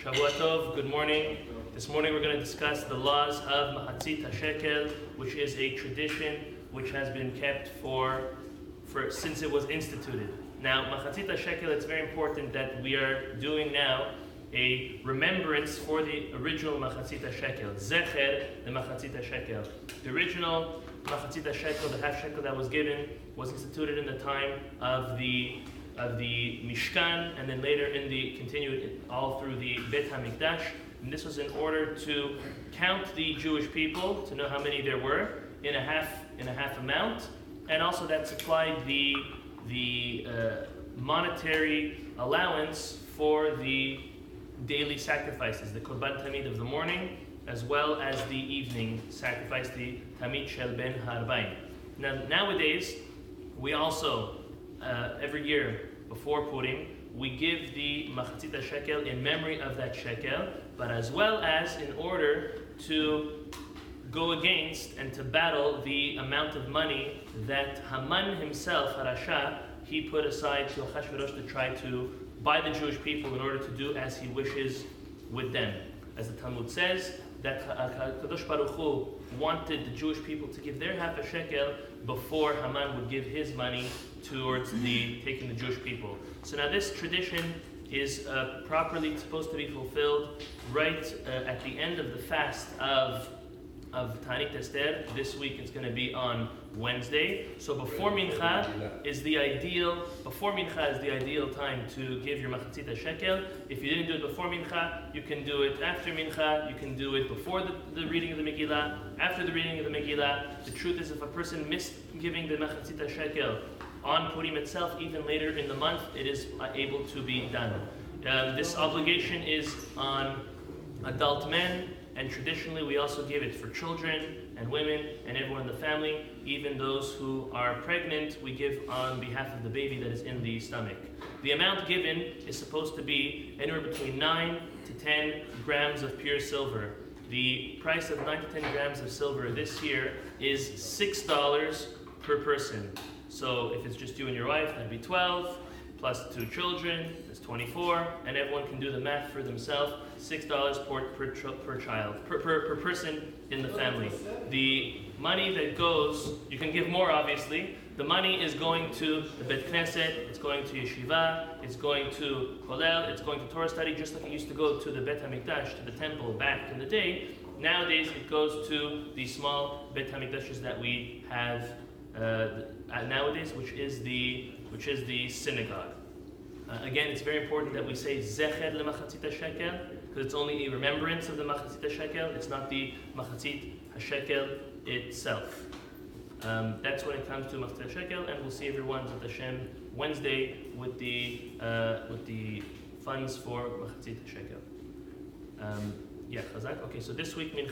Shavua Tov, good morning. This morning we're going to discuss the laws of LeMachatzit Hashekel, which is a tradition which has been kept since it was instituted. Now, LeMachatzit Hashekel, it's very important that we are doing now a remembrance for the original LeMachatzit Hashekel, Zecher, the LeMachatzit Hashekel. The original LeMachatzit Hashekel, the half shekel that was given, was instituted in the time of the Mishkan, and then later continued all through the Bet HaMikdash. And this was in order to count the Jewish people, to know how many there were, in a half amount, and also that supplied the monetary allowance for the daily sacrifices, the Korban Tamid of the morning, as well as the evening sacrifice, the Tamid Shel Ben Harbaim. Now, nowadays, we also, every year before Purim, we give the LeMachatzit Hashekel in memory of that shekel, but as well as in order to go against and to battle the amount of money that Haman himself, Harasha, he put aside to Achashverosh to try to buy the Jewish people in order to do as he wishes with them. As the Talmud says, that Kadosh Baruch Hu wanted the Jewish people to give their half a shekel before Haman would give his money towards taking the Jewish people. So now this tradition is properly supposed to be fulfilled right at the end of the fast of Ta'anit Esther. This week it's going to be on Wednesday. So before Mincha is the ideal time to give your LeMachatzit Hashekel. If you didn't do it before Mincha, you can do it after Mincha. You can do it before the reading of the Megillah, after the reading of the Megillah. The truth is, if a person missed giving the LeMachatzit Hashekel on Purim itself, even later in the month, it is able to be done. This obligation is on adult men, and traditionally we also give it for children and women and everyone in the family. Even those who are pregnant, we give on behalf of the baby that is in the stomach. The amount given is supposed to be anywhere between 9 to 10 grams of pure silver. The price of 9 to 10 grams of silver this year is $6 per person. So if it's just you and your wife, that'd be 12, plus 2 children, that's 24, and everyone can do the math for themselves. $6 per child, per person in the family. The money that goes, you can give more obviously. The money is going to the Bet Knesset, it's going to Yeshiva, it's going to Kollel, it's going to Torah study, just like it used to go to the Bet HaMikdash, to the temple back in the day. Nowadays it goes to the small Bet HaMikdashes that we have nowadays, which is the synagogue. Again, it's very important that we say Zecher LeMachatzit Hashekel, because it's only a remembrance of the LeMachatzit Hashekel. It's not the LeMachatzit Hashekel itself. That's when it comes to LeMachatzit Hashekel, and we'll see everyone with Hashem Wednesday with the funds for LeMachatzit Hashekel. Chazak. Okay, so this week